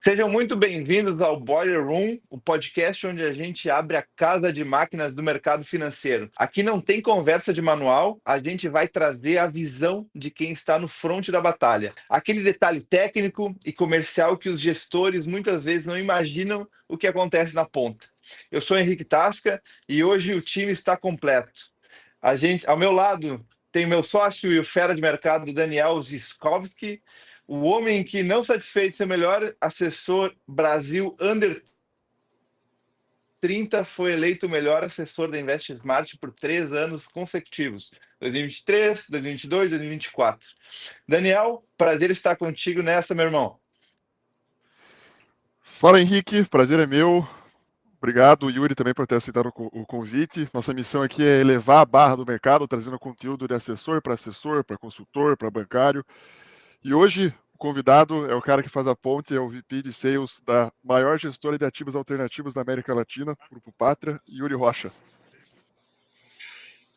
Sejam muito bem-vindos ao Boiler Room, o podcast onde a gente abre a casa de máquinas do mercado financeiro. Aqui não tem conversa de manual, a gente vai trazer a visão de quem está no fronte da batalha. Aquele detalhe técnico e comercial que os gestores muitas vezes não imaginam o que acontece na ponta. Eu sou Henrique Tasca e hoje o time está completo. Ao meu lado, tem meu sócio e o fera de mercado, Daniel Ziskovski, o homem que, não satisfeito de ser melhor assessor Brasil Under 30, foi eleito o melhor assessor da Invest Smart por 3 anos consecutivos: 2023, 2022, 2024. Daniel, prazer estar contigo nessa, meu irmão. Fala, Henrique, prazer é meu. Obrigado, Yuri, também por ter aceitado o convite. Nossa missão aqui é elevar a barra do mercado, trazendo conteúdo de assessor, para consultor, para bancário. E hoje o convidado é o cara que faz a ponte, é o VP de Sales da maior gestora de ativos alternativos da América Latina, Grupo Pátria, Yuri Rocha.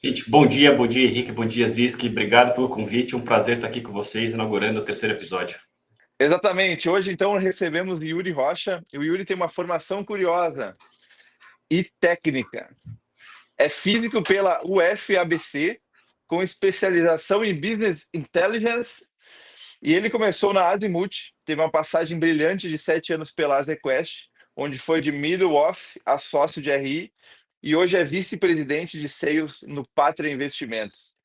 Gente, bom dia Henrique, bom dia Ziski, obrigado pelo convite, um prazer estar aqui com vocês, inaugurando o terceiro episódio. Exatamente, hoje então recebemos o Yuri Rocha, e o Yuri tem uma formação curiosa e técnica. É físico pela UFABC, com especialização em Business Intelligence, e ele começou na Azimut, teve uma passagem brilhante de 7 anos pela Azequest, onde foi de middle office a sócio de RI, e hoje é vice-presidente de sales no Pátria Investimentos,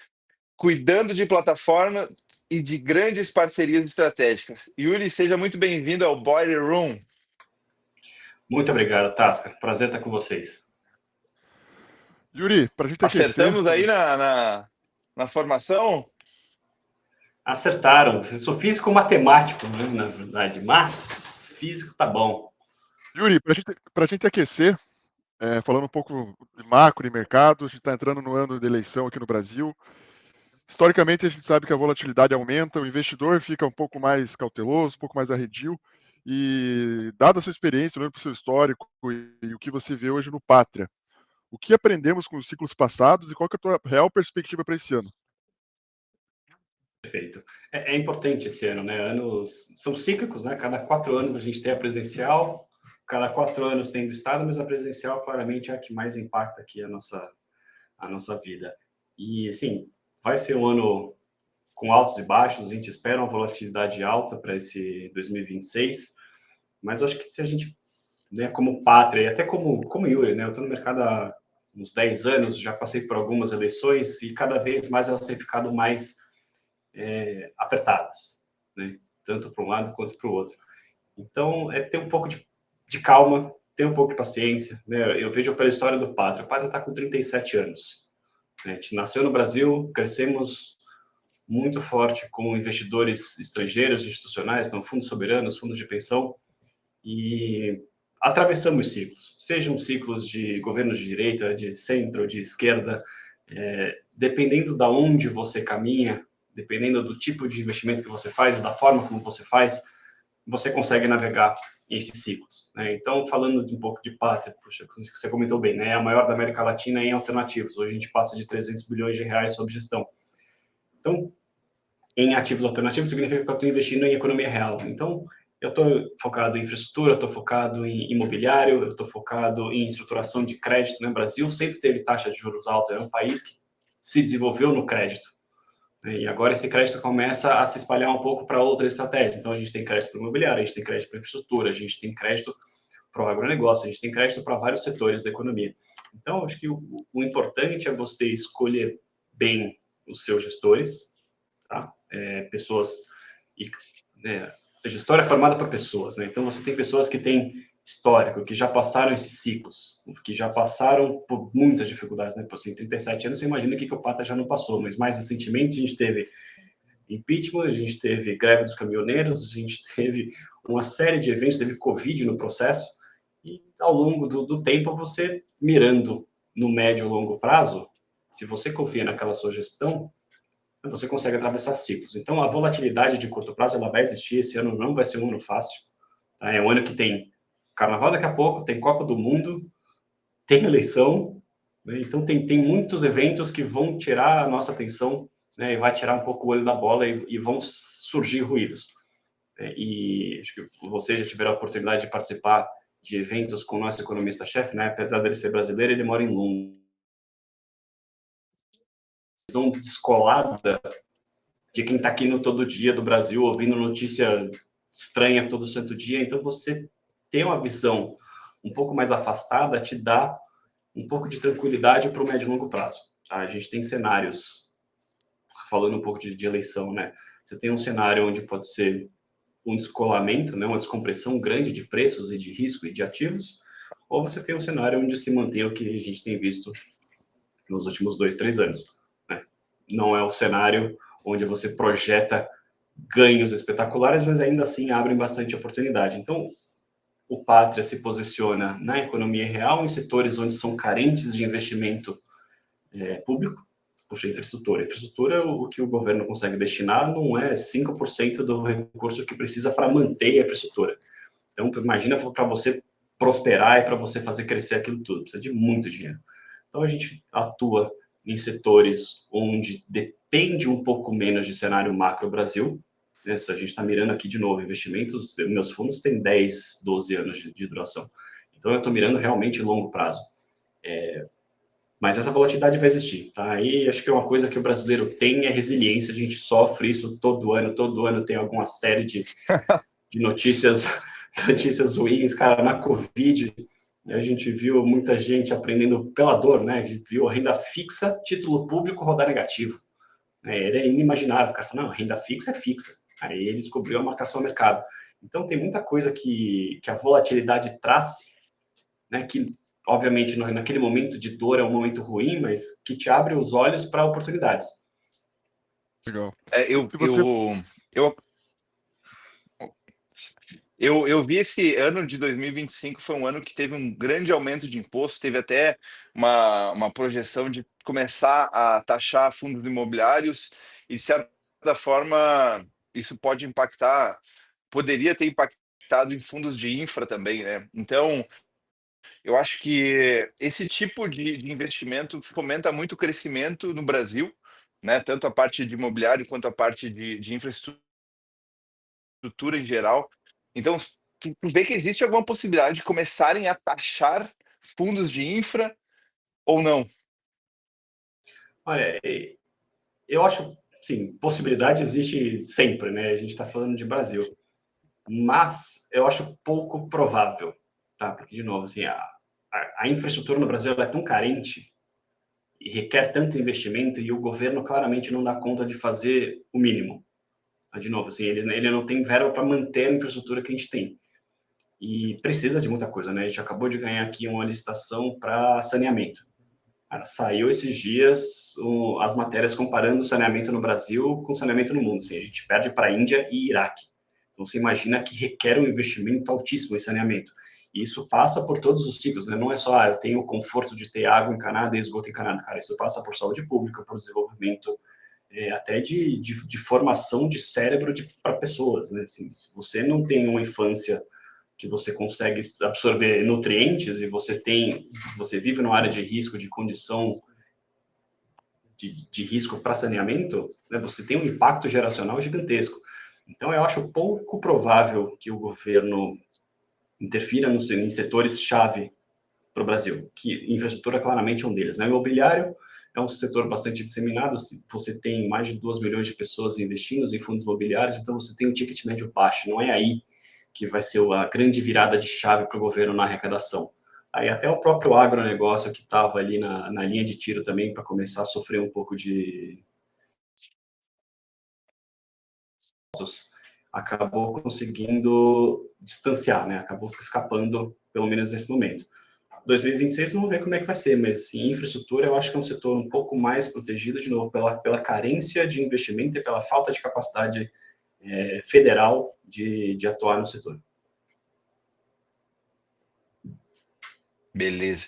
cuidando de plataforma e de grandes parcerias estratégicas. Yuri, seja muito bem-vindo ao Boiler Room. Muito obrigado, Tasca. Prazer estar com vocês. Yuri, para a gente Acertamos aquecer... aí na formação? Acertaram. Eu sou físico matemático, né, na verdade, mas físico tá bom. Yuri, para a gente aquecer, falando um pouco de macro e mercado, a gente está entrando no ano de eleição aqui no Brasil. Historicamente, a gente sabe que a volatilidade aumenta, o investidor fica um pouco mais cauteloso, um pouco mais arredio, e dada a sua experiência, olhando para o seu histórico e o que você vê hoje no Pátria, o que aprendemos com os ciclos passados e qual que é a tua real perspectiva para esse ano? Perfeito. É importante esse ano, né? Anos são cíclicos, né? Cada 4 anos a gente tem a presencial, cada 4 anos tem do Estado, mas a presencial claramente é a que mais impacta aqui a nossa vida. E, assim, vai ser um ano com altos e baixos, a gente espera uma volatilidade alta para esse 2026, mas eu acho que se a gente, né, como Pátria, e até como Yuri, né, eu estou no mercado há uns 10 anos, já passei por algumas eleições e cada vez mais elas têm ficado mais apertadas, né, tanto para um lado quanto para o outro. Então, é ter um pouco de calma, ter um pouco de paciência, né? Eu vejo pela história do Pátria. O Pátria está com 37 anos. Né? A gente nasceu no Brasil, crescemos muito forte com investidores estrangeiros, institucionais, então fundos soberanos, fundos de pensão, e atravessamos ciclos, sejam ciclos de governos de direita, de centro, de esquerda, dependendo da onde você caminha, dependendo do tipo de investimento que você faz, da forma como você consegue navegar esses ciclos. Né? Então, falando um pouco de Pátria, puxa, você comentou bem, né? É a maior da América Latina em alternativos. Hoje a gente passa de 300 bilhões de reais sob gestão. Então, em ativos alternativos significa que eu estou investindo em economia real. Então, eu estou focado em infraestrutura, estou focado em imobiliário, eu estou focado em estruturação de crédito. Né? O Brasil sempre teve taxa de juros alta, é um país que se desenvolveu no crédito. Né? E agora esse crédito começa a se espalhar um pouco para outras estratégias. Então, a gente tem crédito para imobiliário, a gente tem crédito para infraestrutura, a gente tem crédito para o agronegócio, a gente tem crédito para vários setores da economia. Então, acho que o importante é você escolher bem os seus gestores, tá? Pessoas e a gestora é formada por pessoas, né? Então você tem pessoas que têm histórico, que já passaram esses ciclos, que já passaram por muitas dificuldades, né? Por assim, 37 anos, você imagina o que o Pata já não passou, mas mais recentemente a gente teve impeachment, a gente teve greve dos caminhoneiros, a gente teve uma série de eventos, teve Covid no processo, e ao longo do tempo você mirando no médio e longo prazo, se você confia naquela sua gestão, você consegue atravessar ciclos. Então, a volatilidade de curto prazo, ela vai existir. Esse ano não vai ser um ano fácil. Tá? É um ano que tem Carnaval daqui a pouco, tem Copa do Mundo, tem eleição. Né? Então, tem muitos eventos que vão tirar a nossa atenção, né? E vai tirar um pouco o olho da bola e vão surgir ruídos. E acho que vocês já tiveram a oportunidade de participar de eventos com o nosso economista-chefe, né? Apesar dele ser brasileiro, ele mora em Londres. Visão descolada de quem está aqui no todo dia do Brasil, ouvindo notícia estranha todo santo dia. Então, você ter uma visão um pouco mais afastada te dá um pouco de tranquilidade para o médio e longo prazo. Tá? A gente tem cenários, falando um pouco de eleição, né? Você tem um cenário onde pode ser um descolamento, né, uma descompressão grande de preços e de risco e de ativos, ou você tem um cenário onde se mantém o que a gente tem visto nos últimos 2, 3 anos. Né? Não é o cenário onde você projeta ganhos espetaculares, mas ainda assim abrem bastante oportunidade. Então, o Pátria se posiciona na economia real em setores onde são carentes de investimento público. Puxa, infraestrutura. Infraestrutura, o que o governo consegue destinar não é 5% do recurso que precisa para manter a infraestrutura. Então, imagina para você prosperar e para você fazer crescer aquilo tudo. Precisa de muito dinheiro. Então, a gente atua em setores onde depende um pouco menos de cenário macro Brasil. A gente está mirando aqui de novo investimentos. Meus fundos têm 10, 12 anos de duração. Então, eu estou mirando realmente longo prazo. Mas essa volatilidade vai existir, tá? E acho que uma coisa que o brasileiro tem é resiliência. A gente sofre isso todo ano tem alguma série de notícias ruins. Cara, na Covid, a gente viu muita gente aprendendo pela dor, né? A gente viu a renda fixa, título público rodar negativo. Era inimaginável. O cara falou, não, renda fixa é fixa. Aí ele descobriu a marcação ao mercado. Então, tem muita coisa que a volatilidade traz, né? Que obviamente, naquele momento de dor é um momento ruim, mas que te abre os olhos para oportunidades. Legal. Eu vi esse ano de 2025 foi um ano que teve um grande aumento de imposto, teve até uma projeção de começar a taxar fundos imobiliários e, de certa forma, isso poderia ter impactado em fundos de infra também, né? Então, eu acho que esse tipo de investimento fomenta muito o crescimento no Brasil, né? Tanto a parte de imobiliário quanto a parte de infraestrutura em geral. Então, tu vê que existe alguma possibilidade de começarem a taxar fundos de infra ou não? Olha, eu acho, sim, possibilidade existe sempre, né? A gente está falando de Brasil. Mas eu acho pouco provável, tá? Porque, de novo, assim, a infraestrutura no Brasil é tão carente e requer tanto investimento e o governo claramente não dá conta de fazer o mínimo. De novo, assim, ele não tem verba para manter a infraestrutura que a gente tem. E precisa de muita coisa, né? A gente acabou de ganhar aqui uma licitação para saneamento. Cara, saiu esses dias as matérias comparando o saneamento no Brasil com o saneamento no mundo. Assim, a gente perde para a Índia e Iraque. Então, você imagina que requer um investimento altíssimo em saneamento. E isso passa por todos os ciclos, né? Não é só, eu tenho o conforto de ter água encanada e esgoto encanado. Cara, isso passa por saúde pública, por desenvolvimento, até de formação de cérebro para pessoas, né? Assim, se você não tem uma infância que você consegue absorver nutrientes e você vive numa área de risco, de condição de risco para saneamento, né, você tem um impacto geracional gigantesco. Então, eu acho pouco provável que o governo interfira em setores-chave para o Brasil, que infraestrutura claramente é um deles. Né? O imobiliário é um setor bastante disseminado, você tem mais de 2 milhões de pessoas investindo em fundos imobiliários, então você tem um ticket médio baixo, não é aí que vai ser a grande virada de chave para o governo na arrecadação. Aí até o próprio agronegócio que estava ali na linha de tiro também para começar a sofrer um pouco de acabou conseguindo distanciar, né? Acabou escapando, pelo menos nesse momento. 2026 vamos ver como é que vai ser, mas assim, infraestrutura eu acho que é um setor um pouco mais protegido, de novo, pela carência de investimento e pela falta de capacidade federal de atuar no setor. Beleza.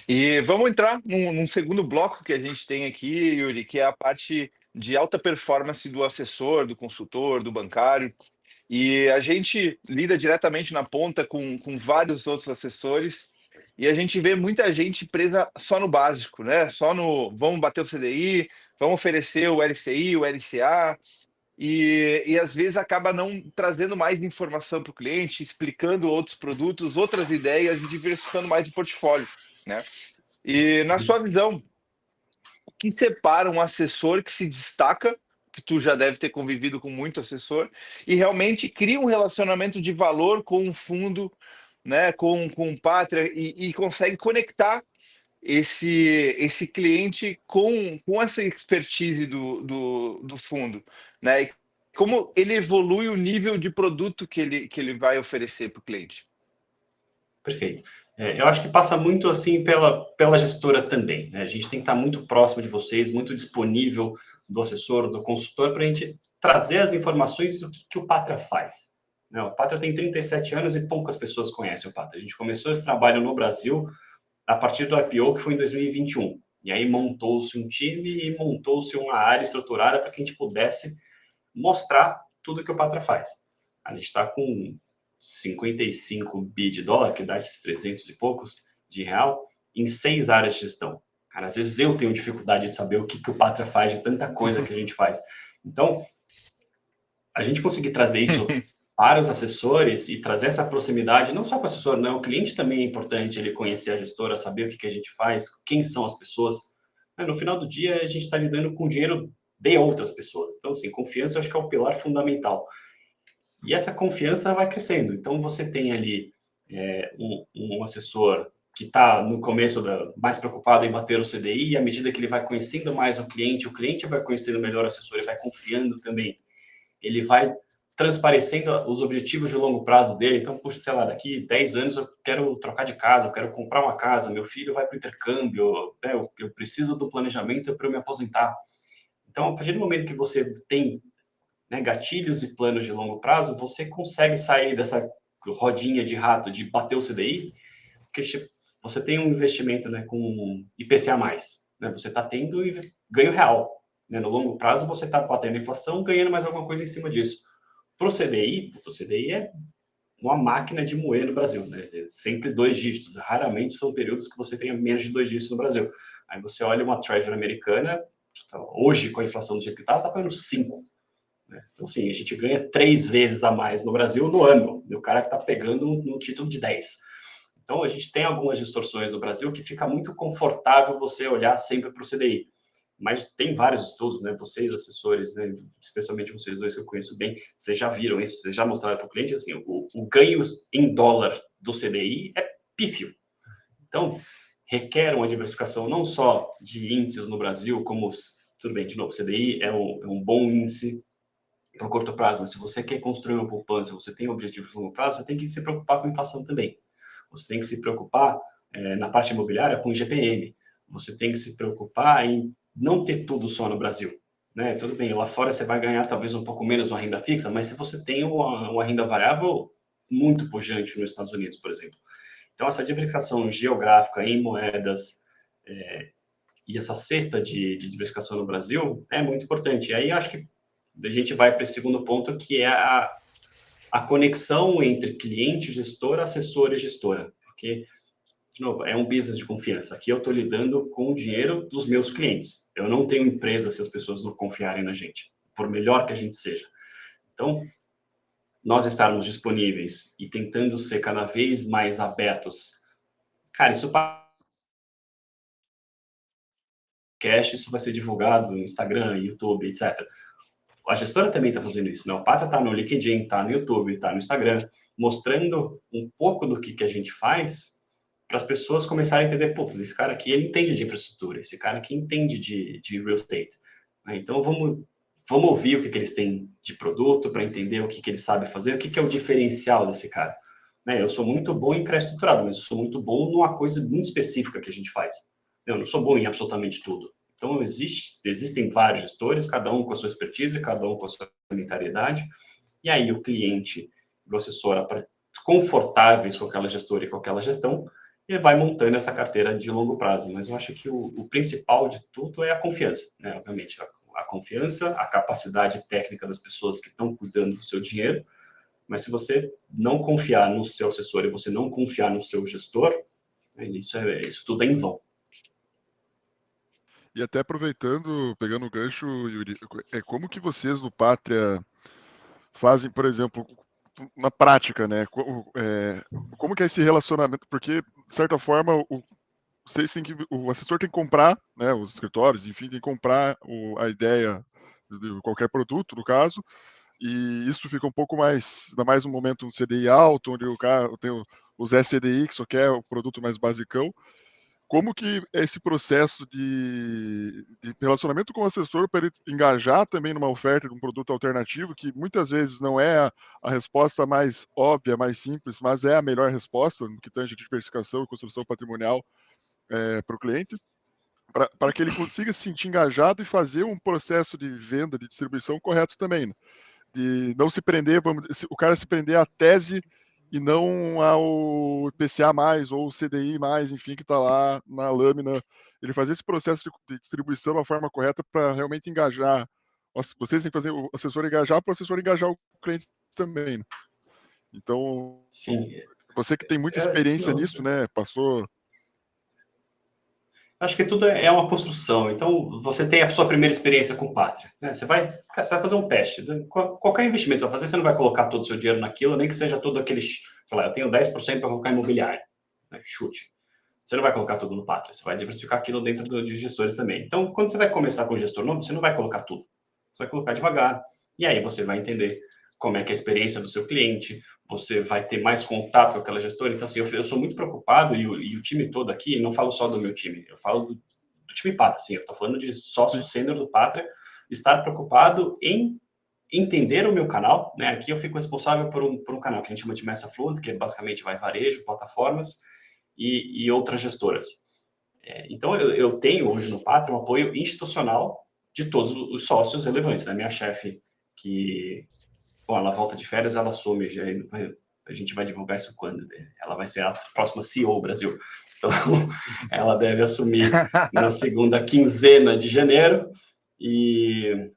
E vamos entrar num segundo bloco que a gente tem aqui, Yuri, que é a parte de alta performance do assessor, do consultor, do bancário. E a gente lida diretamente na ponta com vários outros assessores e a gente vê muita gente presa só no básico, né? Só no vamos bater o CDI, vamos oferecer o LCI, o LCA. e às vezes acaba não trazendo mais informação para o cliente, explicando outros produtos, outras ideias e diversificando mais o portfólio, né? E na sua visão, o que separa um assessor que se destaca, que tu já deve ter convivido com muito assessor, e realmente cria um relacionamento de valor com um fundo, né, com o Pátria, e consegue conectar esse cliente com essa expertise do fundo, né? E como ele evolui o nível de produto que ele vai oferecer para o cliente. Perfeito. Eu acho que passa muito assim pela gestora também, né? A gente tem que estar muito próximo de vocês, muito disponível do assessor, do consultor, para a gente trazer as informações do que o Pátria faz. Né? O Pátria tem 37 anos e poucas pessoas conhecem o Pátria. A gente começou esse trabalho no Brasil a partir do IPO, que foi em 2021. E aí montou-se um time e montou-se uma área estruturada para que a gente pudesse mostrar tudo que o Pátria faz. A gente está com 55 bi de dólar, que dá esses 300 e poucos de real, em 6 áreas de gestão. Cara, às vezes eu tenho dificuldade de saber o que o Pátria faz, de tanta coisa que a gente faz. Então, a gente conseguir trazer isso para os assessores e trazer essa proximidade, não só para o assessor, não, o cliente também é importante ele conhecer a gestora, saber o que a gente faz, quem são as pessoas. No final do dia, a gente está lidando com dinheiro de outras pessoas. Então, assim, confiança eu acho que é o pilar fundamental. E essa confiança vai crescendo. Então, você tem ali um assessor que está no começo mais preocupado em bater o CDI, e à medida que ele vai conhecendo mais o cliente vai conhecendo melhor o assessor e vai confiando também. Ele vai transparecendo os objetivos de longo prazo dele. Então, puxa, sei lá, daqui 10 anos eu quero trocar de casa, eu quero comprar uma casa, meu filho vai para o intercâmbio, eu preciso do planejamento para eu me aposentar. Então, a partir do momento que você tem, né, gatilhos e planos de longo prazo, você consegue sair dessa rodinha de rato de bater o CDI, porque você tem um investimento, né, com IPCA+, né, você está tendo ganho real. Né, no longo prazo, você está batendo a inflação, ganhando mais alguma coisa em cima disso. Para o CDI é uma máquina de moer no Brasil, né? Sempre 2 dígitos. Raramente são períodos que você tenha menos de 2 dígitos no Brasil. Aí você olha uma Treasury americana, hoje com a inflação do jeito que está pagando 5. Né? Então, assim, a gente ganha 3 vezes a mais no Brasil no ano. E o cara que está pegando no título de 10. Então, a gente tem algumas distorções no Brasil que fica muito confortável você olhar sempre para o CDI. Mas tem vários estudos, né? Vocês, assessores, né? Especialmente vocês dois que eu conheço bem, vocês já viram isso, vocês já mostraram para o cliente, assim, o ganho em dólar do CDI é pífio. Então, requer uma diversificação não só de índices no Brasil, como, tudo bem, de novo, o CDI é um bom índice para o curto prazo, mas se você quer construir uma poupança, você tem um objetivo de longo prazo, você tem que se preocupar com a inflação também. Você tem que se preocupar na parte imobiliária com o IGPM. Você tem que se preocupar em não ter tudo só no Brasil. Né? Tudo bem, lá fora você vai ganhar talvez um pouco menos uma renda fixa, mas se você tem uma renda variável muito pujante nos Estados Unidos, por exemplo. Então, essa diversificação geográfica em moedas e essa cesta de diversificação no Brasil é muito importante. E aí, acho que a gente vai para esse segundo ponto, que é a conexão entre cliente, gestor, assessor e gestora. Porque, de novo, é um business de confiança. Aqui eu estou lidando com o dinheiro dos meus clientes. Eu não tenho empresa se as pessoas não confiarem na gente, por melhor que a gente seja. Então, nós estarmos disponíveis e tentando ser cada vez mais abertos. Cara, isso isso vai ser divulgado no Instagram, YouTube, etc. A gestora também está fazendo isso, né? O Pátria está no LinkedIn, está no YouTube, está no Instagram, mostrando um pouco do que a gente faz para as pessoas começarem a entender, pô, esse cara aqui, ele entende de infraestrutura, esse cara aqui entende de real estate. Então, vamos ouvir o que eles têm de produto para entender o que eles sabem fazer, o que é o diferencial desse cara. Eu sou muito bom em crédito estruturado, mas eu sou muito bom numa coisa muito específica que a gente faz. Eu não sou bom em absolutamente tudo. Então, existem vários gestores, cada um com a sua expertise, cada um com a sua mentalidade, e aí o cliente e o assessor confortáveis com aquela gestora e com aquela gestão, e vai montando essa carteira de longo prazo. Mas eu acho que o principal de tudo é a confiança, né? Obviamente, a confiança, a capacidade técnica das pessoas que estão cuidando do seu dinheiro, mas se você não confiar no seu assessor e você não confiar no seu gestor, isso tudo é em vão. E até aproveitando, pegando o gancho, Yuri, como que vocês no Pátria fazem, por exemplo, na prática, né? Como que é esse relacionamento? Porque, de certa forma, o assessor tem que comprar, né? Os escritórios, enfim, tem que comprar a ideia de qualquer produto, no caso, e isso fica um pouco mais, ainda mais no momento um CDI alto, onde o cara tem os SCDI, que só quer o produto mais basicão. Como que é esse processo de relacionamento com o assessor para ele engajar também numa oferta de um produto alternativo, que muitas vezes não é a resposta mais óbvia, mais simples, mas é a melhor resposta no que tange diversificação e construção patrimonial para o cliente, para que ele consiga se sentir engajado e fazer um processo de venda, de distribuição correto também, né? De não se prender, o cara se prender à tese e não ao PCA mais ou CDI mais, enfim, que está lá na lâmina. Ele fazer esse processo de distribuição da forma correta para realmente engajar. Vocês têm que fazer o assessor engajar para o assessor engajar o cliente também, né? Então, Sim. você que tem muita experiência nisso, né? Passou. Acho que tudo é uma construção. Então, você tem a sua primeira experiência com Pátria, né? Você vai fazer um teste. Qualquer investimento que você vai fazer, você não vai colocar todo o seu dinheiro naquilo, nem que seja todo aquele... Sei lá, eu tenho 10% para colocar em imobiliário. Né? Chute. Você não vai colocar tudo no Pátria. Você vai diversificar aquilo dentro de gestores também. Então, quando você vai começar com o gestor novo, você não vai colocar tudo. Você vai colocar devagar. E aí você vai entender como é que é a experiência do seu cliente, você vai ter mais contato com aquela gestora. Então, assim, eu sou muito preocupado, e o time todo aqui, não falo só do meu time, eu falo do time Pátria, assim, eu estou falando de sócio sênior do Pátria, estar preocupado em entender o meu canal, né? Aqui eu fico responsável por um canal que a gente chama de Messa Fluent, que basicamente vai varejo, plataformas e outras gestoras. Então, eu tenho hoje no Pátria um apoio institucional de todos os sócios relevantes, né? Minha chefe, que... Bom, ela volta de férias, ela assume, a gente vai divulgar isso quando? Ela vai ser a próxima CEO Brasil. Então, ela deve assumir na segunda quinzena de janeiro. E,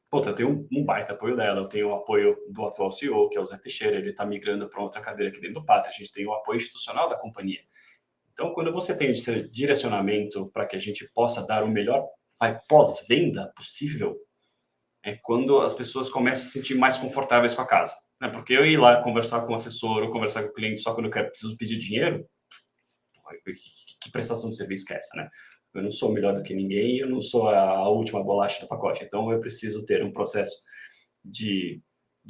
pô, eu tenho um baita apoio dela. Eu tenho o apoio do atual CEO, que é o Zé Teixeira. Ele está migrando para outra cadeira aqui dentro do Pátria. A gente tem o apoio institucional da companhia. Então, quando você tem esse direcionamento para que a gente possa dar o melhor pós-venda possível, é quando as pessoas começam a se sentir mais confortáveis com a casa. Né? Porque eu ir lá conversar com o assessor ou conversar com o cliente só quando eu preciso pedir dinheiro, que prestação de serviço que é essa, né? Eu não sou melhor do que ninguém, eu não sou a última bolacha do pacote. Então, eu preciso ter um processo de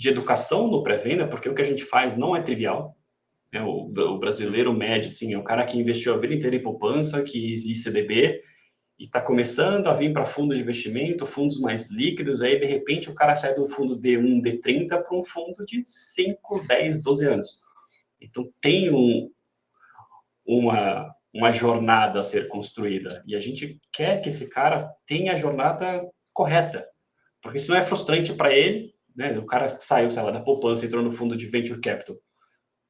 educação no pré-venda, porque o que a gente faz não é trivial. Né? O brasileiro médio, assim, é o cara que investiu a vida inteira em poupança, e CDB, e está começando a vir para fundo de investimento, fundos mais líquidos, aí de repente o cara sai do fundo D1, D30 para um fundo de 5, 10, 12 anos. Então tem uma jornada a ser construída, e a gente quer que esse cara tenha a jornada correta, porque senão é frustrante para ele, né? O cara saiu, sei lá, da poupança, entrou no fundo de Venture Capital.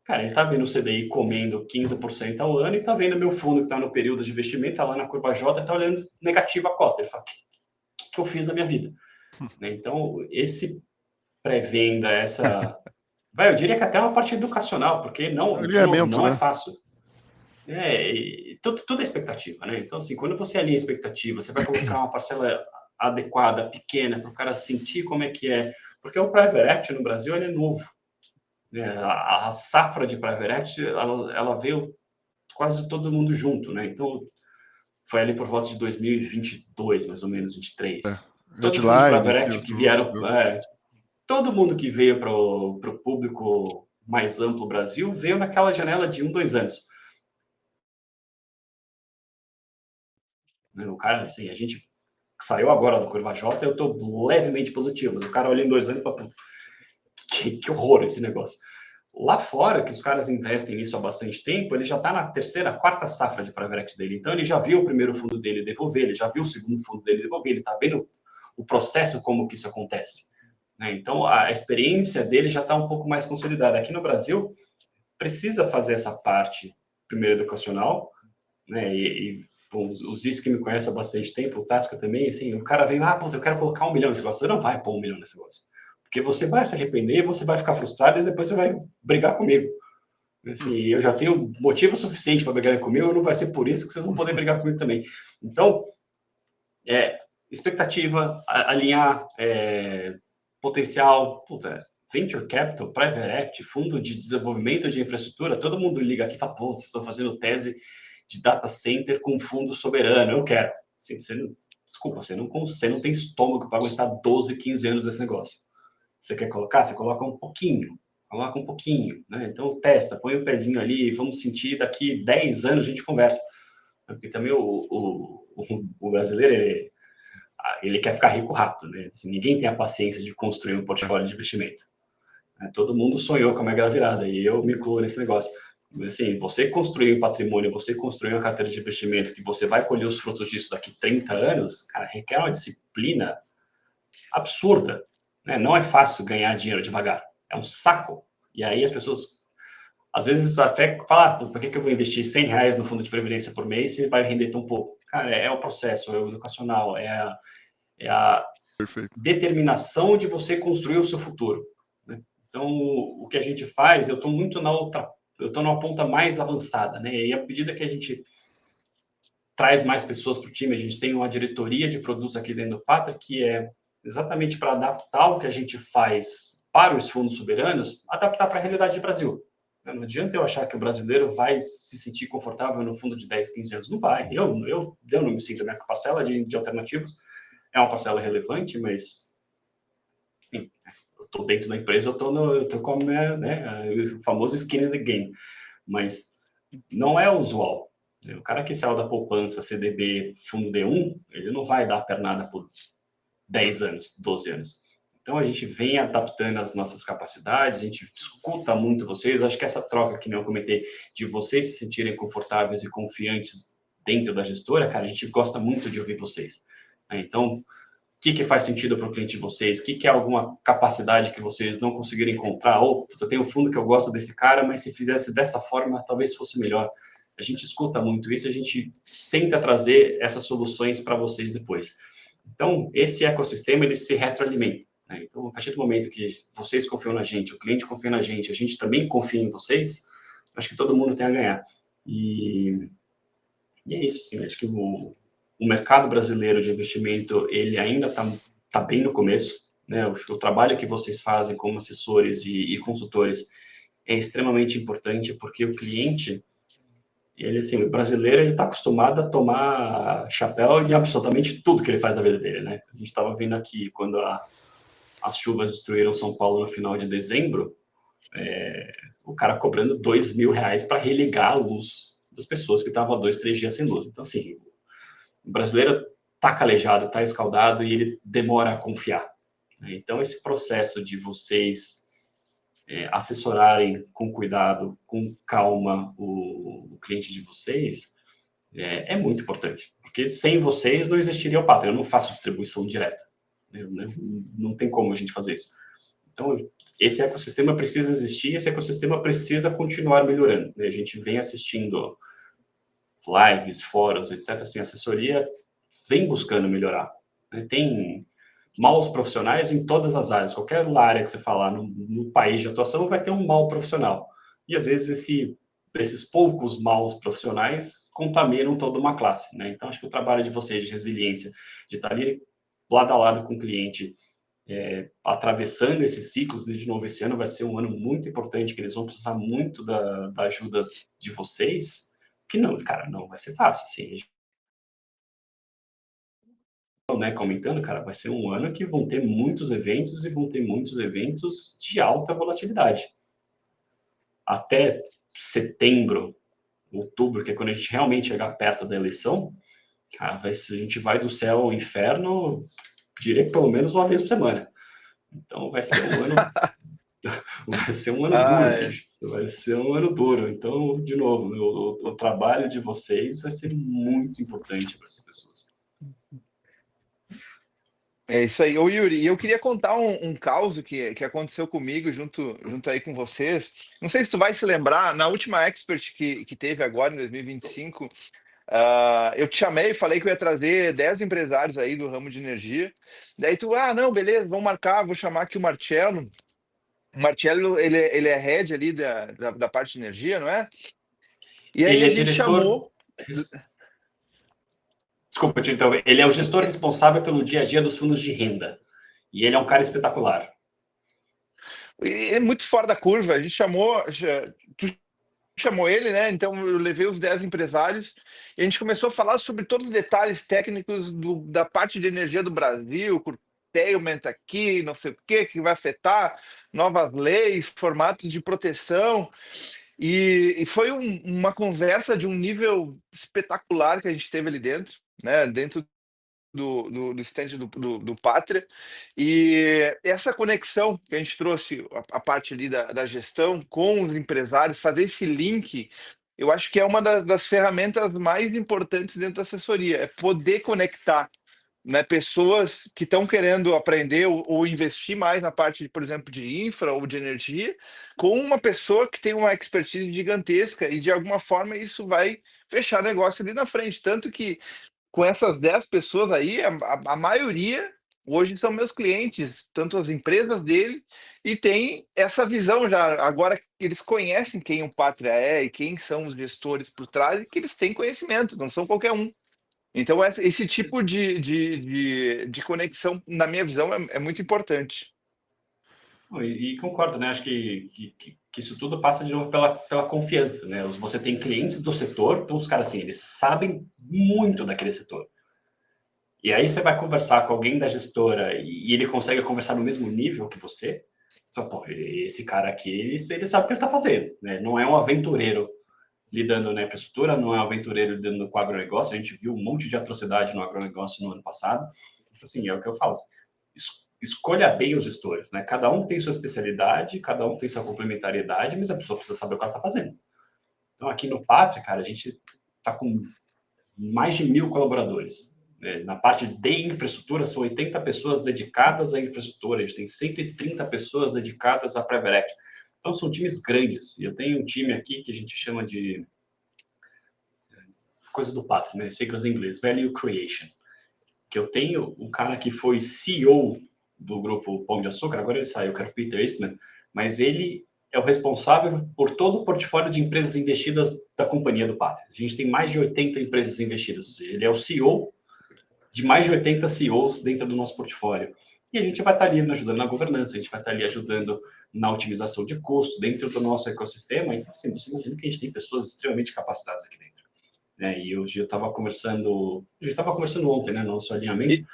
Cara, ele está vendo o CDI comendo 15% ao ano e está vendo meu fundo que está no período de investimento, está lá na curva J, está olhando negativo a cota. Ele fala, o que eu fiz na minha vida? Então, esse pré-venda, eu diria que até uma parte educacional, porque não é fácil. Tudo é expectativa, né? Então, assim, quando você alinha a expectativa, você vai colocar uma parcela adequada, pequena, para o cara sentir como é que é. Porque o Private Equity no Brasil, ele é novo. A safra de Private Equity, ela veio quase todo mundo junto, né? Então, foi ali por volta de 2022, mais ou menos, 23. Todos os Private Equity que vieram... todo mundo que veio para o público mais amplo Brasil veio naquela janela de 1, 2 anos. O cara, assim, a gente saiu agora da curva J, eu estou levemente positivo, mas o cara olha em 2 anos e fala, que horror esse negócio. Lá fora, que os caras investem nisso há bastante tempo, ele já está na terceira, quarta safra de private equity dele. Então, ele já viu o primeiro fundo dele devolver, ele já viu o segundo fundo dele devolver, ele está vendo o processo, como que isso acontece. Né? Então, a experiência dele já está um pouco mais consolidada. Aqui no Brasil, precisa fazer essa parte, primeiro, educacional, né? Bom, os Zis que me conhecem há bastante tempo, o Tasca também, assim, o cara vem, eu quero colocar 1 milhão nesse negócio. Você não vai pôr 1 milhão nesse negócio. Porque você vai se arrepender, você vai ficar frustrado e depois você vai brigar comigo. Assim, eu já tenho motivo suficiente para brigar comigo, não vai ser por isso que vocês vão poder brigar comigo também. Então, expectativa, alinhar potencial, venture capital, private equity, fundo de desenvolvimento de infraestrutura, todo mundo liga aqui e fala, vocês estão fazendo tese de data center com fundo soberano, eu quero. Assim, desculpa, você não tem estômago para aguentar 12, 15 anos desse negócio. Você quer colocar? Você coloca um pouquinho, né? Então testa, põe o pezinho ali, vamos sentir, daqui 10 anos a gente conversa. Porque também o brasileiro, ele quer ficar rico rápido, né? Assim, ninguém tem a paciência de construir um portfólio de investimento. Todo mundo sonhou com a mega virada, e eu me incluo nesse negócio. Assim, você construir um patrimônio, você construir uma carteira de investimento, que você vai colher os frutos disso daqui 30 anos, cara, requer uma disciplina absurda, né? Não é fácil ganhar dinheiro devagar, é um saco. E aí as pessoas, às vezes, até falam, por que eu vou investir R$100 no fundo de previdência por mês se vai render tão pouco? Cara, é o processo, é o educacional, é a determinação de você construir o seu futuro, né? Então, o que a gente faz, eu estou muito eu estou numa ponta mais avançada, né? E à medida que a gente traz mais pessoas para o time, a gente tem uma diretoria de produtos aqui dentro do Pátria, que é exatamente para adaptar o que a gente faz para os fundos soberanos, adaptar para a realidade do Brasil. Não adianta eu achar que o brasileiro vai se sentir confortável no fundo de 10, 15 anos. Não vai. Eu não me sinto. A minha parcela de alternativos é uma parcela relevante, mas enfim, eu estou dentro da empresa, eu estou com o famoso skin in the game. Mas não é usual. O cara que saiu da poupança, CDB, fundo D1, ele não vai dar a pernada por 10 anos, 12 anos. Então, a gente vem adaptando as nossas capacidades, a gente escuta muito vocês. Acho que essa troca que eu comentei, de vocês se sentirem confortáveis e confiantes dentro da gestora, cara, a gente gosta muito de ouvir vocês. Então, o que faz sentido para o cliente de vocês? O que é alguma capacidade que vocês não conseguiram encontrar? Ou, eu tenho um fundo que eu gosto desse cara, mas se fizesse dessa forma, talvez fosse melhor. A gente escuta muito isso, a gente tenta trazer essas soluções para vocês depois. Então, esse ecossistema, ele se retroalimenta, né? Então, a partir do momento que vocês confiam na gente, o cliente confia na gente, a gente também confia em vocês, acho que todo mundo tem a ganhar. E é isso, sim. Acho que o mercado brasileiro de investimento, ele ainda está bem no começo, né? O trabalho que vocês fazem como assessores e consultores é extremamente importante, porque o cliente, ele, assim, o brasileiro, ele está acostumado a tomar chapéu em absolutamente tudo que ele faz na vida dele, né? A gente estava vendo aqui, quando as chuvas destruíram São Paulo no final de dezembro, o cara cobrando R$2.000 para religar a luz das pessoas que estavam há 2, 3 dias sem luz. Então, assim, o brasileiro está calejado, está escaldado e ele demora a confiar, né? Então, esse processo de vocês assessorarem com cuidado, com calma o cliente de vocês, é muito importante, porque sem vocês não existiria o Pátria. Eu não faço distribuição direta, não tem como a gente fazer isso. Então, esse ecossistema precisa existir, esse ecossistema precisa continuar melhorando, né? A gente vem assistindo lives, fóruns, etc. Assim, a assessoria vem buscando melhorar, né? Tem maus profissionais em todas as áreas. Qualquer área que você falar no país de atuação vai ter um mau profissional. E, às vezes, esses poucos maus profissionais contaminam toda uma classe, né? Então, acho que o trabalho de vocês de resiliência, de estar ali lado a lado com o cliente, atravessando esses ciclos, de novo, esse ano vai ser um ano muito importante, que eles vão precisar muito da ajuda de vocês, que não, cara, não vai ser fácil, sim. Né, comentando, cara, vai ser um ano que vão ter muitos eventos e vão ter muitos eventos de alta volatilidade. Até setembro, outubro, que é quando a gente realmente chegar perto da eleição, cara, a gente vai do céu ao inferno, diria que pelo menos uma vez por semana. Então vai ser um ano, vai ser um ano duro, bicho. Vai ser um ano duro. Então, de novo, o trabalho de vocês vai ser muito importante para essas pessoas. É isso aí. Ô, Yuri, eu queria contar um caso que aconteceu comigo junto aí com vocês. Não sei se tu vai se lembrar, na última Expert que teve agora, em 2025, eu te chamei e falei que eu ia trazer 10 empresários aí do ramo de energia. Daí tu, não, beleza, vamos marcar, vou chamar aqui o Marcelo. O Marcelo, ele é head ali da parte de energia, não é? E aí ele a é gente diretor... chamou... Desculpa, então, ele é o gestor responsável pelo dia a dia dos fundos de renda. E ele é um cara espetacular. E é muito fora da curva. A gente tu chamou ele, né? Então eu levei os 10 empresários e a gente começou a falar sobre todos os detalhes técnicos da parte de energia do Brasil, curtailment aqui, não sei o que vai afetar, novas leis, formatos de proteção. E foi uma conversa de um nível espetacular que a gente teve ali dentro, né? Dentro do stand do Pátria. E essa conexão que a gente trouxe, a parte ali da gestão com os empresários, fazer esse link, eu acho que é uma das ferramentas mais importantes dentro da assessoria, é poder conectar, né, pessoas que estão querendo aprender ou investir mais na parte, por exemplo, de infra ou de energia, com uma pessoa que tem uma expertise gigantesca e, de alguma forma, isso vai fechar negócio ali na frente. Tanto que, com essas 10 pessoas aí, a maioria hoje são meus clientes, tanto as empresas dele, e tem essa visão já. Agora que eles conhecem quem o Pátria é e quem são os gestores por trás, e que eles têm conhecimento, não são qualquer um. Então, esse tipo de conexão, na minha visão, é muito importante. E concordo, né? Acho que isso tudo passa de novo pela confiança, né? Você tem clientes do setor, então os caras, assim, eles sabem muito daquele setor. E aí você vai conversar com alguém da gestora e ele consegue conversar no mesmo nível que você. Só, pô, esse cara aqui, ele sabe o que ele está fazendo, né? Não é um aventureiro lidando na infraestrutura, não é um aventureiro lidando com o agronegócio. A gente viu um monte de atrocidade no agronegócio no ano passado. Então, assim, é o que eu falo. Escolha bem os gestores, né? Cada um tem sua especialidade, cada um tem sua complementariedade, mas a pessoa precisa saber o que ela está fazendo. Então, aqui no Pátria, cara, a gente está com mais de 1.000 colaboradores. Na parte de infraestrutura, são 80 pessoas dedicadas à infraestrutura, a gente tem 130 pessoas dedicadas à Private Equity. Então, são times grandes. E eu tenho um time aqui que a gente chama de coisa do Pátria, né? Siglas em inglês, Value Creation. Que eu tenho um cara que foi CEO do grupo Pão de Açúcar, agora ele saiu, que era o Peter Eastman, mas ele é o responsável por todo o portfólio de empresas investidas da companhia do Pátria. A gente tem mais de 80 empresas investidas, ou seja, ele é o CEO de mais de 80 CEOs dentro do nosso portfólio. E a gente vai estar ali ajudando na governança, a gente vai estar ali ajudando na otimização de custo dentro do nosso ecossistema. Então, assim, você imagina que a gente tem pessoas extremamente capacitadas aqui dentro. E hoje eu estava conversando, ontem, né, no nosso alinhamento.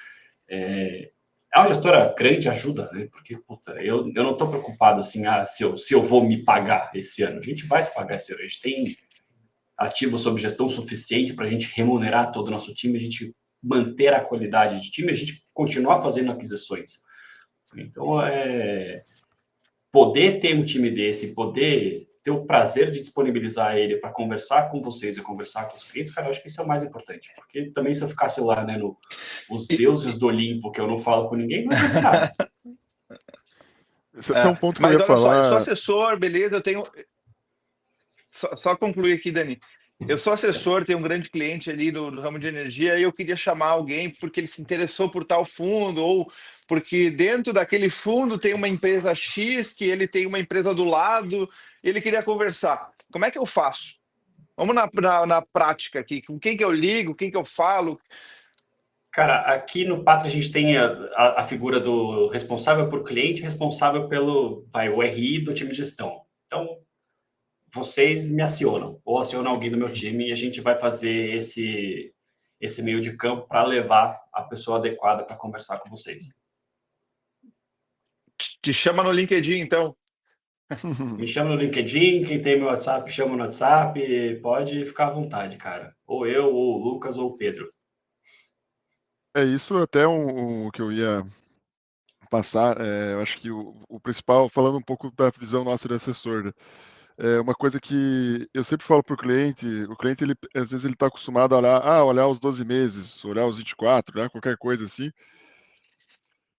É uma gestora grande, ajuda, né? Porque, puta, eu não estou preocupado assim, se eu vou me pagar esse ano. A gente vai se pagar esse ano. A gente tem ativo sob gestão suficiente para a gente remunerar todo o nosso time, a gente manter a qualidade de time, a gente continuar fazendo aquisições. Então, poder ter um time desse, poder ter o prazer de disponibilizar ele para conversar com vocês e conversar com os clientes, cara, eu acho que isso é o mais importante. Porque também se eu ficasse lá, né, os deuses do Olimpo, que eu não falo com ninguém, não adianta nada. Esse é até um ponto que eu Mas ia olha só, eu sou falar. assessor, beleza, eu tenho... Só concluir aqui, Dani. Eu sou assessor, tenho um grande cliente ali no ramo de energia e eu queria chamar alguém porque ele se interessou por tal fundo ou porque dentro daquele fundo tem uma empresa X, que ele tem uma empresa do lado, e ele queria conversar. Como é que eu faço? Vamos na prática aqui. Com quem que eu ligo? Quem que eu falo? Cara, aqui no Pátria a gente tem a figura do responsável por cliente, responsável pelo o RI do time de gestão. Então, vocês me acionam, ou acionam alguém do meu time e a gente vai fazer esse meio de campo para levar a pessoa adequada para conversar com vocês. Te chama no LinkedIn, então. Me chama no LinkedIn, quem tem meu WhatsApp, chama no WhatsApp, pode ficar à vontade, cara. Ou eu, ou o Lucas, ou o Pedro. É isso até o que eu ia passar. Eu acho que o principal, falando um pouco da visão nossa de assessor, né? Uma coisa que eu sempre falo para o cliente, ele, às vezes ele está acostumado a olhar os 12 meses, olhar os 24, olhar qualquer coisa assim.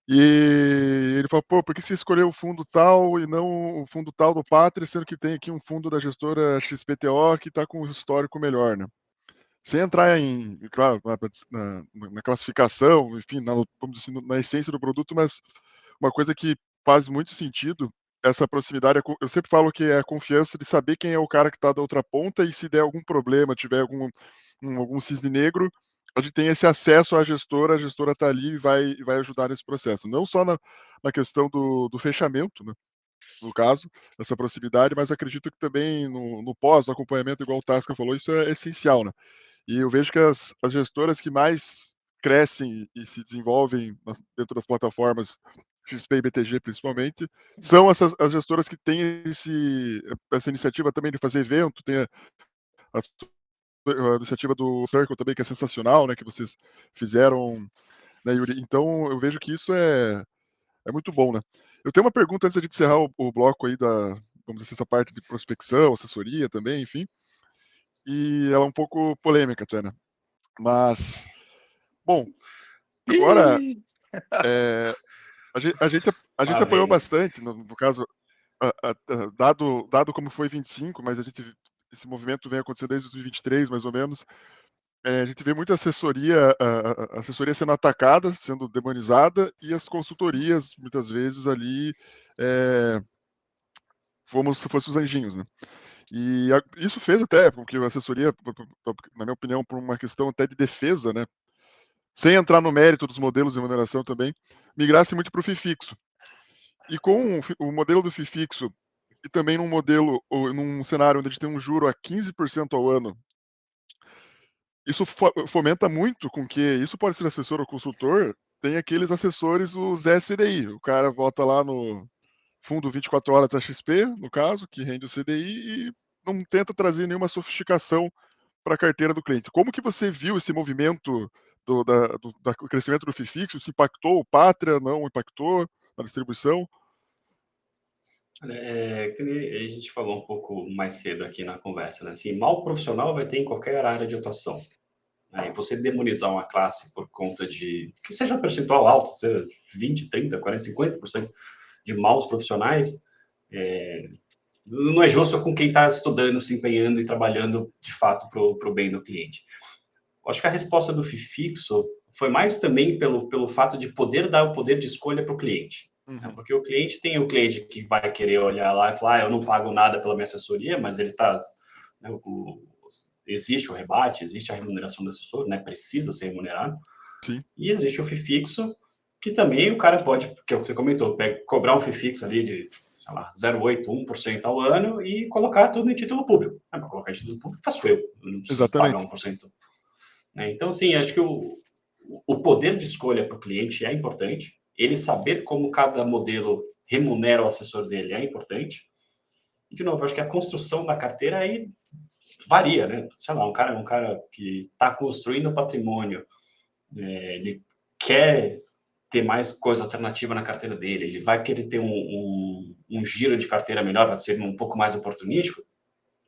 E ele fala, pô, por que você escolheu o fundo tal e não o fundo tal do Pátria, sendo que tem aqui um fundo da gestora XPTO que está com um histórico melhor, né? Sem entrar claro, na classificação, enfim, vamos dizer assim, na essência do produto, mas uma coisa que faz muito sentido, essa proximidade, eu sempre falo que é a confiança de saber quem é o cara que está da outra ponta e se der algum problema, tiver algum cisne negro, a gente tem esse acesso à gestora, a gestora está ali e vai ajudar nesse processo. Não só na questão do fechamento, né, no caso, essa proximidade, mas acredito que também no pós, no acompanhamento, igual o Tasca falou, isso é essencial, né. E eu vejo que as gestoras que mais crescem e se desenvolvem dentro das plataformas XP e BTG principalmente, são as gestoras que têm essa iniciativa também de fazer evento, tem a a iniciativa do Circle também, que é sensacional, né, que vocês fizeram, né, Yuri. Então eu vejo que isso é muito bom, né. Eu tenho uma pergunta antes da gente encerrar o bloco aí vamos dizer assim, essa parte de prospecção, assessoria também, enfim, e ela é um pouco polêmica até, né. Mas, bom, agora, Ih! eh, a gente Lá apoiou vem. bastante, no caso, dado como foi 25, mas esse movimento vem acontecendo desde 2023, mais ou menos. A gente vê muita assessoria, a assessoria sendo atacada, sendo demonizada, e as consultorias, muitas vezes, ali, eh, como se fossem os anjinhos, né. E isso fez até com que a assessoria, na minha opinião, por uma questão até de defesa, né, sem entrar no mérito dos modelos de remuneração também, migrasse muito para o FII fixo. E com o modelo do FII fixo, e também num modelo ou num cenário onde a gente tem um juro a 15% ao ano, isso fomenta muito com que isso pode ser assessor ou consultor, tem aqueles assessores, os SDI, o cara vota lá no fundo 24 horas da XP, no caso, que rende o CDI e não tenta trazer nenhuma sofisticação para a carteira do cliente. Como que você viu esse movimento do crescimento do FII fixo? Isso impactou o Pátria, não impactou na distribuição? Que nem a gente falou um pouco mais cedo aqui na conversa, né? Assim, mal profissional vai ter em qualquer área de atuação. Né? E você demonizar uma classe por conta de que seja um percentual alto, seja 20, 30, 40, 50% de maus profissionais, não é justo com quem está estudando, se empenhando e trabalhando de fato para o bem do cliente. Acho que a resposta do FII fixo foi mais também pelo fato de poder dar o poder de escolha para o cliente. Né? Uhum. Porque o cliente tem o cliente que vai querer olhar lá e falar, eu não pago nada pela minha assessoria, mas ele está... Né, existe o rebate, existe a remuneração do assessor, né, precisa ser remunerado. Sim. E existe o FII fixo, que também o cara pode, que é o que você comentou, cobrar um FII fixo ali de, sei lá, 0,8%, 1% ao ano e colocar tudo em título público. Para colocar em título público, faço eu não preciso pagar Exatamente. 1%. Então, sim, acho que o poder de escolha para o cliente é importante. Ele saber como cada modelo remunera o assessor dele é importante. E, de novo, acho que a construção da carteira aí varia, né? Sei lá, um cara que está construindo patrimônio, ele quer ter mais coisa alternativa na carteira dele, ele vai querer ter um giro de carteira melhor, vai ser um pouco mais oportunístico.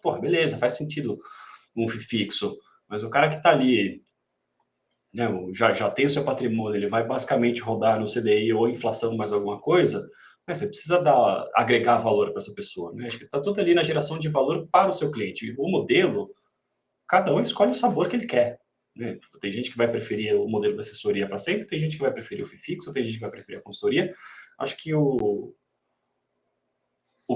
Pô, beleza, faz sentido um FII fixo. Mas o cara que está ali, né, já tem o seu patrimônio, ele vai basicamente rodar no CDI ou inflação mais alguma coisa, né, você precisa agregar valor para essa pessoa. Né? Acho que está tudo ali na geração de valor para o seu cliente. E o modelo, cada um escolhe o sabor que ele quer. Né? Tem gente que vai preferir o modelo de assessoria para sempre, tem gente que vai preferir o FII fixo, tem gente que vai preferir a consultoria. Acho que o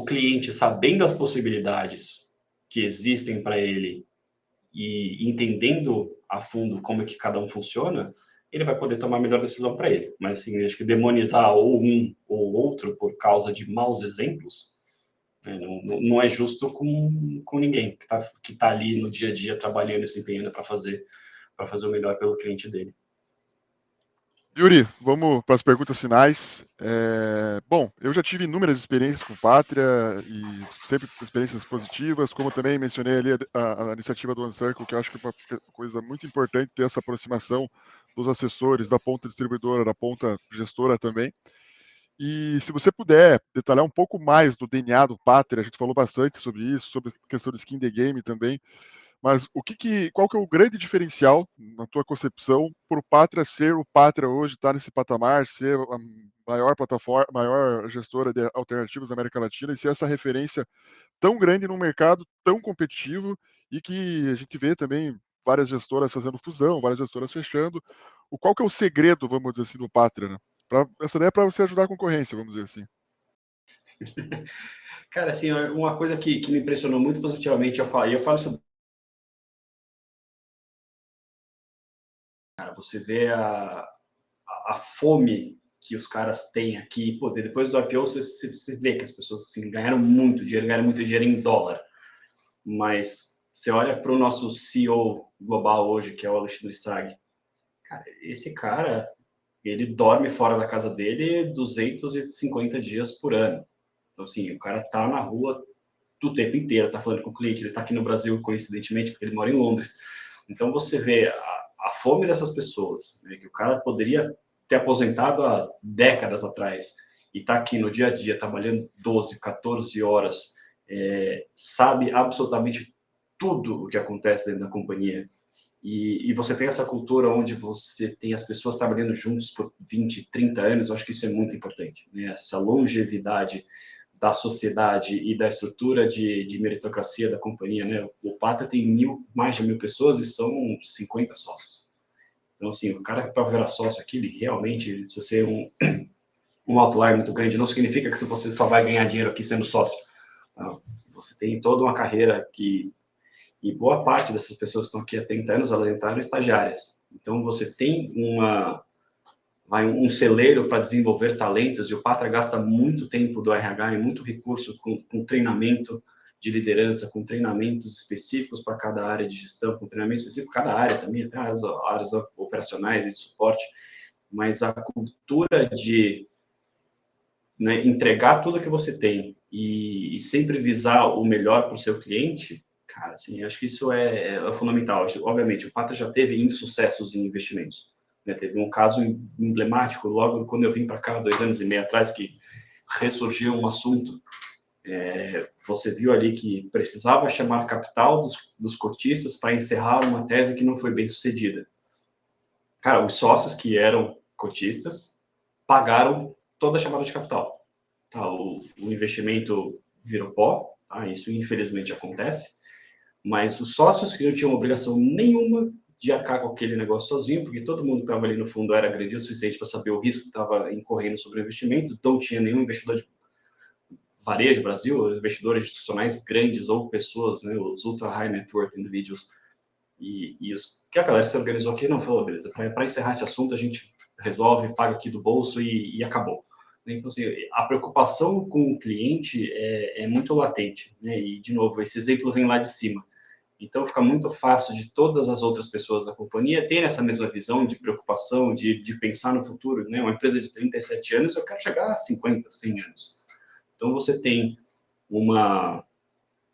cliente, sabendo as possibilidades que existem para ele e entendendo a fundo como é que cada um funciona, ele vai poder tomar a melhor decisão para ele. Mas, assim, acho que demonizar ou um ou outro por causa de maus exemplos, né, não é justo com ninguém que tá ali no dia a dia trabalhando e se empenhando para fazer o melhor pelo cliente dele. Yuri, vamos para as perguntas finais. Bom, eu já tive inúmeras experiências com Pátria e sempre experiências positivas, como também mencionei ali a iniciativa do OneCircle, que eu acho que é uma coisa muito importante ter essa aproximação dos assessores, da ponta distribuidora, da ponta gestora também. E se você puder detalhar um pouco mais do DNA do Pátria, a gente falou bastante sobre isso, sobre a questão de skin the game também, mas qual que é o grande diferencial, na tua concepção, para o Pátria ser o Pátria hoje, estar nesse patamar, ser a maior plataforma, maior gestora de alternativas da América Latina e ser essa referência tão grande num mercado tão competitivo e que a gente vê também várias gestoras fazendo fusão, várias gestoras fechando. Qual que é o segredo, vamos dizer assim, do Pátria, né? Essa ideia é para você ajudar a concorrência, vamos dizer assim. Cara, assim, uma coisa que me impressionou muito positivamente, eu falo isso Cara, você vê a fome que os caras têm aqui. Pô, depois do IPO, você vê que as pessoas assim, ganharam muito dinheiro em dólar. Mas você olha para o nosso CEO global hoje, que é o Alexandre Sag, cara, esse cara, ele dorme fora da casa dele 250 dias por ano. Então, assim, o cara tá na rua do tempo inteiro, tá falando com o cliente, ele tá aqui no Brasil, coincidentemente, porque ele mora em Londres. Então, você vê a fome dessas pessoas, né, que o cara poderia ter aposentado há décadas atrás e tá aqui no dia a dia, trabalhando 12, 14 horas, sabe absolutamente tudo o que acontece dentro da companhia. E você tem essa cultura onde você tem as pessoas trabalhando juntos por 20, 30 anos, eu acho que isso é muito importante, né? Essa longevidade da sociedade e da estrutura de meritocracia da companhia, né? O Pátria tem mais de 1.000 pessoas e são 50 sócios. Então, assim, o cara para virar sócio aqui, ele realmente precisa ser um outlier muito grande. Não significa que você só vai ganhar dinheiro aqui sendo sócio. Não. Você tem toda uma carreira que... E boa parte dessas pessoas que estão aqui há 30 anos, elas entraram estagiárias. Então, você tem um celeiro para desenvolver talentos, e o Pátria gasta muito tempo do RH e muito recurso com treinamento de liderança, com treinamentos específicos para cada área de gestão, com treinamento específico para cada área também, até as áreas operacionais e de suporte. Mas a cultura de, né, entregar tudo que você tem e sempre visar o melhor para o seu cliente, cara, assim, acho que isso é fundamental. Obviamente, o Pátria já teve insucessos em investimentos. Né? Teve um caso emblemático logo quando eu vim para cá, 2 anos e meio atrás, que ressurgiu um assunto. Você viu ali que precisava chamar capital dos cotistas para encerrar uma tese que não foi bem sucedida. Cara, os sócios que eram cotistas pagaram toda a chamada de capital. Tá? O investimento virou pó, tá? Isso infelizmente acontece. Mas os sócios que não tinham obrigação nenhuma de arcar com aquele negócio sozinho, porque todo mundo que estava ali no fundo era grande o suficiente para saber o risco que estava incorrendo sobre o investimento, não tinha nenhum investidor de varejo Brasil, investidores institucionais grandes ou pessoas, né, os ultra high net worth individuals, e os que a galera se organizou aqui não falou, beleza, para encerrar esse assunto a gente resolve, paga aqui do bolso e acabou. Então, assim, a preocupação com o cliente é muito latente, né? E, de novo, esse exemplo vem lá de cima. Então, fica muito fácil de todas as outras pessoas da companhia terem essa mesma visão de preocupação, de pensar no futuro. Né? Uma empresa de 37 anos, eu quero chegar a 50, 100 anos. Então, você tem uma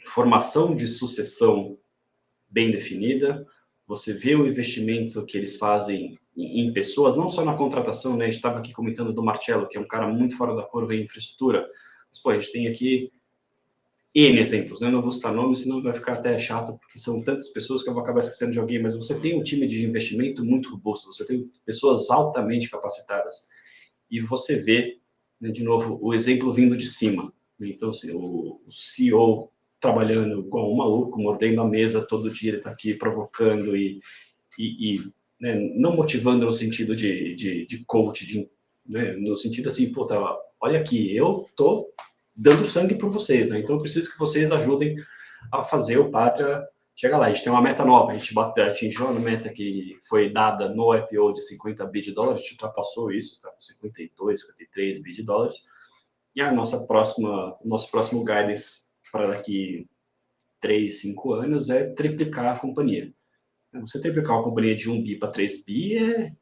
formação de sucessão bem definida, você vê o investimento que eles fazem em pessoas, não só na contratação, né? A gente estava aqui comentando do Marcello, que é um cara muito fora da curva em infraestrutura, mas, pô, a gente tem aqui N exemplos, né? Não vou citar nomes, senão vai ficar até chato, porque são tantas pessoas que eu vou acabar esquecendo de alguém, mas você tem um time de investimento muito robusto, você tem pessoas altamente capacitadas, e você vê, né, de novo, o exemplo vindo de cima. Então, assim, o CEO trabalhando igual um maluco, mordendo a mesa todo dia, ele está aqui provocando e né, não motivando no sentido de coach, né, no sentido assim, pô, tá, olha aqui, eu tô dando sangue por vocês, né? Então eu preciso que vocês ajudem a fazer o Pátria chegar lá. A gente tem uma meta nova, a gente atingiu a meta que foi dada no IPO de 50 bi de dólares, a gente ultrapassou isso, está com 52, 53 bi de dólares. E a nosso próximo guidance para daqui 3, 5 anos é triplicar a companhia. Você triplicar uma companhia de 1 bi para 3 bi é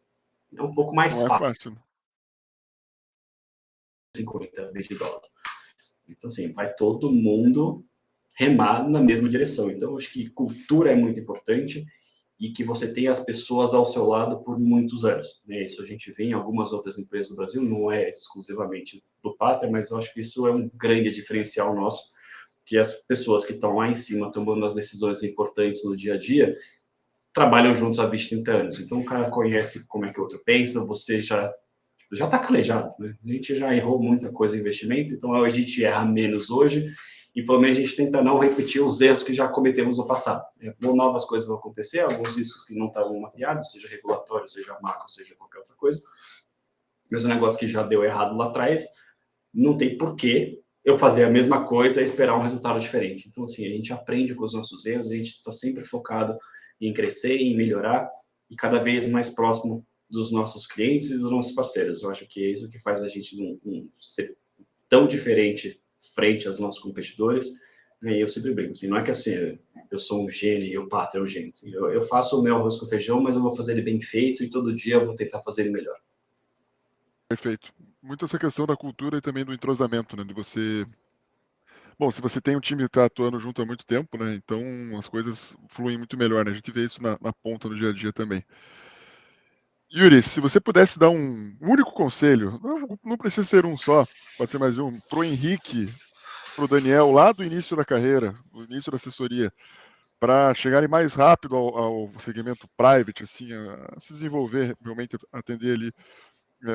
um pouco mais Não é fácil. 50 bi de dólar. Então, assim, vai todo mundo remar na mesma direção. Então, acho que cultura é muito importante e que você tenha as pessoas ao seu lado por muitos anos. Né? Isso a gente vê em algumas outras empresas do Brasil, não é exclusivamente do Pátria, mas eu acho que isso é um grande diferencial nosso, que as pessoas que estão lá em cima tomando as decisões importantes no dia a dia trabalham juntos há 20, 30 anos. Então, o cara conhece como é que o outro pensa, você já está calejado, né? A gente já errou muita coisa em investimento, então a gente erra menos hoje e pelo menos a gente tenta não repetir os erros que já cometemos no passado. Novas coisas vão acontecer, alguns riscos que não estavam mapeados, seja regulatório, seja macro, seja qualquer outra coisa. Mas um negócio que já deu errado lá atrás, não tem porquê eu fazer a mesma coisa e esperar um resultado diferente. Então, assim, a gente aprende com os nossos erros, a gente está sempre focado em crescer, em melhorar, e cada vez mais próximo dos nossos clientes e dos nossos parceiros. Eu acho que é isso que faz a gente não ser tão diferente frente aos nossos competidores. E eu sempre brinco, assim, não é que assim, eu sou um gênio e o Pátria é um gênio. Assim, eu faço o meu arroz com feijão, mas eu vou fazer ele bem feito e todo dia eu vou tentar fazer ele melhor. Perfeito. Muito essa questão da cultura e também do entrosamento, né? De você... Bom, se você tem um time que está atuando junto há muito tempo, né? Então as coisas fluem muito melhor, né? A gente vê isso na ponta, no dia a dia também. Yuri, se você pudesse dar um único conselho, não precisa ser um só, pode ser mais um, pro Henrique, pro Daniel, lá do início da carreira, do início da assessoria, para chegarem mais rápido ao segmento private, assim, a se desenvolver, realmente atender ali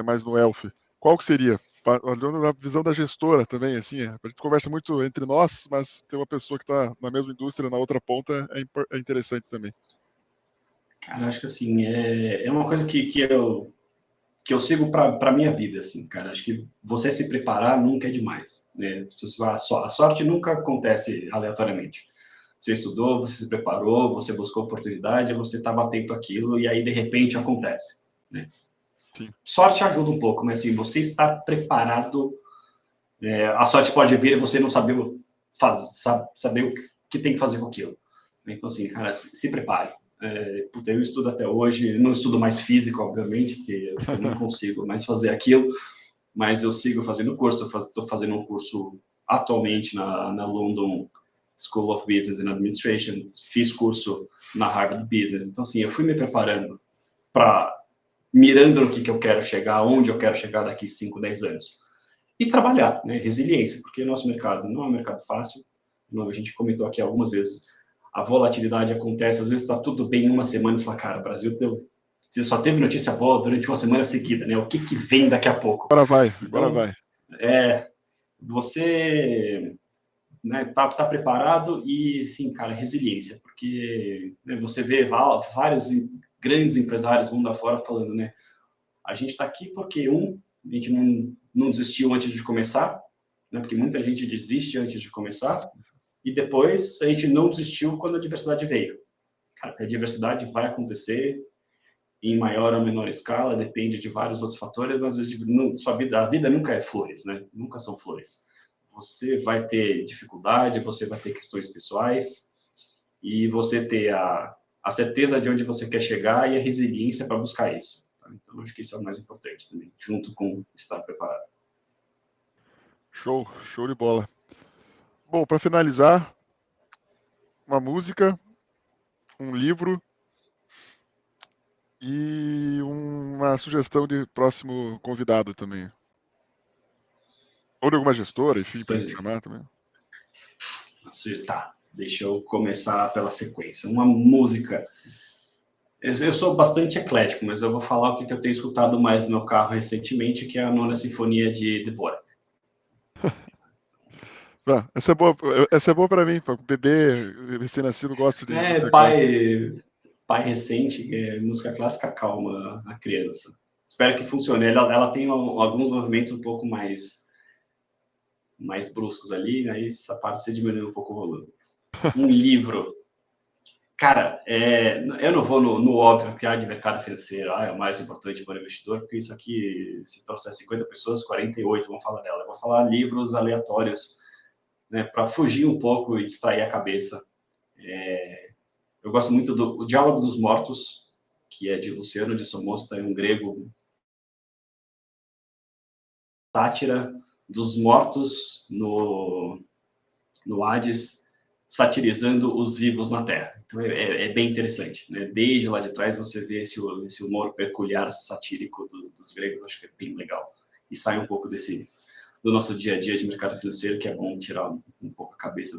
mais no Elf, qual que seria? Olhando na visão da gestora também, assim, a gente conversa muito entre nós, mas ter uma pessoa que está na mesma indústria, na outra ponta, é interessante também. Cara, acho que assim, é uma coisa que eu sigo para minha vida, assim, cara. Acho que você se preparar nunca é demais, né? A sorte nunca acontece aleatoriamente. Você estudou, você se preparou, você buscou oportunidade, você estava atento àquilo e aí de repente acontece, né? Sim. Sorte ajuda um pouco, mas assim, você está preparado, a sorte pode vir e você não saber saber o que tem que fazer com aquilo. Então assim, cara, se prepare. Eu estudo até hoje, não estudo mais física, obviamente, porque eu não consigo mais fazer aquilo, mas eu sigo fazendo curso, estou fazendo um curso atualmente na London School of Business and Administration, fiz curso na Harvard Business, então assim, eu fui me preparando mirando no que eu quero chegar, onde eu quero chegar daqui 5, 10 anos. E trabalhar, né? Resiliência, porque o nosso mercado não é um mercado fácil, a gente comentou aqui algumas vezes, a volatilidade acontece, às vezes está tudo bem em uma semana, você fala, cara, o Brasil só teve notícia boa durante uma semana seguida, né? O que vem daqui a pouco? Agora vai. Você, né, tá preparado e, sim, cara, resiliência, porque, né, você vê vários grandes empresários mundo afora falando, né? A gente está aqui porque, a gente não desistiu antes de começar, né? Porque muita gente desiste antes de começar, e depois a gente não desistiu quando a adversidade veio. Cara, a adversidade vai acontecer em maior ou menor escala, depende de vários outros fatores, mas a vida nunca é flores, né? Nunca são flores. Você vai ter dificuldade, você vai ter questões pessoais, e você ter a certeza de onde você quer chegar e a resiliência para buscar isso. Tá? Então, acho que isso é o mais importante também, junto com estar preparado. Show de bola. Bom, para finalizar, uma música, um livro e uma sugestão de próximo convidado também. Ou de alguma gestora, enfim, para a gente chamar também. Tá, deixa eu começar pela sequência. Uma música. Eu sou bastante eclético, mas eu vou falar o que eu tenho escutado mais no meu carro recentemente, que é a Nona Sinfonia de Dvorak. Essa é boa para mim, para bebê recém-nascido gosta de música clássica. Pai recente, música clássica calma a criança. Espero que funcione. Ela tem alguns movimentos um pouco mais bruscos ali, aí essa parte você diminui um pouco o volume. Um livro. Cara, eu não vou no óbvio que de mercado financeiro é o mais importante para o investidor, porque isso aqui, se trouxer 50 pessoas, 48 vão falar dela. Eu vou falar livros aleatórios, né, para fugir um pouco e distrair a cabeça. Eu gosto muito do O Diálogo dos Mortos, que é de Luciano de Somosta, é um grego. Sátira dos mortos no Hades, satirizando os vivos na Terra. Então é bem interessante, né? Desde lá de trás você vê esse humor peculiar satírico dos gregos, acho que é bem legal. E sai um pouco do nosso dia a dia de mercado financeiro, que é bom tirar um pouco a cabeça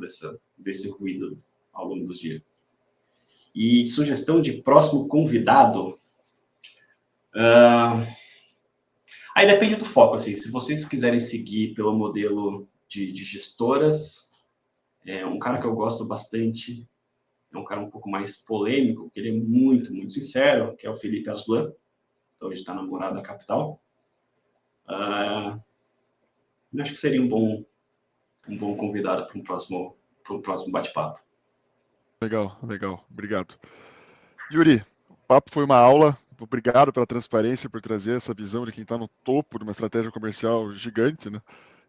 desse ruído ao longo do dia. E sugestão de próximo convidado. Aí depende do foco, assim. Se vocês quiserem seguir pelo modelo de gestoras, um cara que eu gosto bastante, é um cara um pouco mais polêmico, porque ele é muito, muito sincero, que é o Felipe Aslan. Então, ele está na Morada da Capital. Acho que seria um bom convidado para um próximo bate-papo. Legal. Obrigado. Yuri, papo foi uma aula. Obrigado pela transparência, por trazer essa visão de quem está no topo de uma estratégia comercial gigante, né?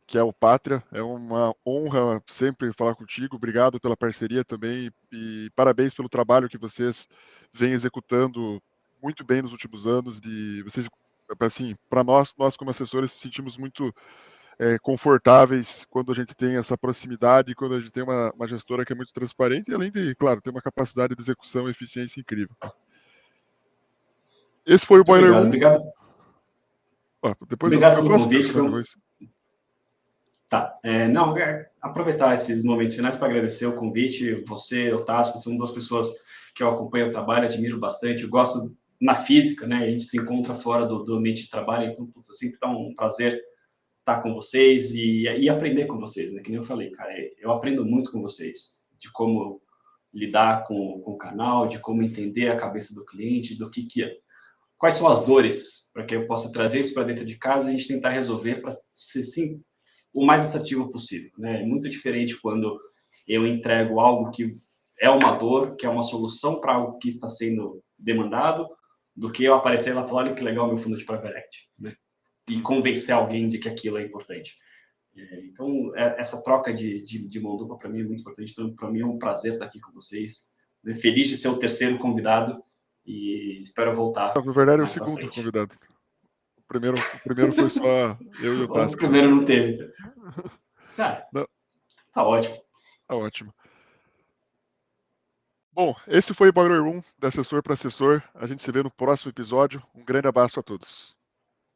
Que é o Pátria. É uma honra sempre falar contigo. Obrigado pela parceria também e parabéns pelo trabalho que vocês vêm executando muito bem nos últimos anos. Vocês, assim, para nós como assessores, sentimos muito confortáveis quando a gente tem essa proximidade, quando a gente tem uma gestora que é muito transparente e além de, claro, ter uma capacidade de execução e eficiência incrível. Esse foi o Muito Boiler obrigado. 1. Depois Obrigado eu pelo faço convite. pergunta depois. Tá. Aproveitar esses momentos finais para agradecer o convite. Você, Otácio, são duas pessoas que eu acompanho o trabalho, admiro bastante. Eu gosto na física, né? A gente se encontra fora do ambiente de trabalho, então sempre está um prazer estar com vocês e aprender com vocês, né? Que nem eu falei, cara, eu aprendo muito com vocês, de como lidar com o canal, de como entender a cabeça do cliente, quais são as dores, para que eu possa trazer isso para dentro de casa e a gente tentar resolver para ser, sim, o mais assertivo possível, né? É muito diferente quando eu entrego algo que é uma dor, que é uma solução para algo que está sendo demandado, do que eu aparecer lá e falar, olha que legal meu fundo de private equity, né? E convencer alguém de que aquilo é importante. Então, essa troca de mão dupla para mim é muito importante. Então, para mim é um prazer estar aqui com vocês. Feliz de ser o terceiro convidado e espero voltar. Na verdade, é o mais pra segundo frente. convidado. O primeiro foi só eu e o Tassi. O primeiro não teve. Tá ótimo. Tá ótimo. Bom, esse foi o Boiler Room, da assessor para assessor. A gente se vê no próximo episódio. Um grande abraço a todos.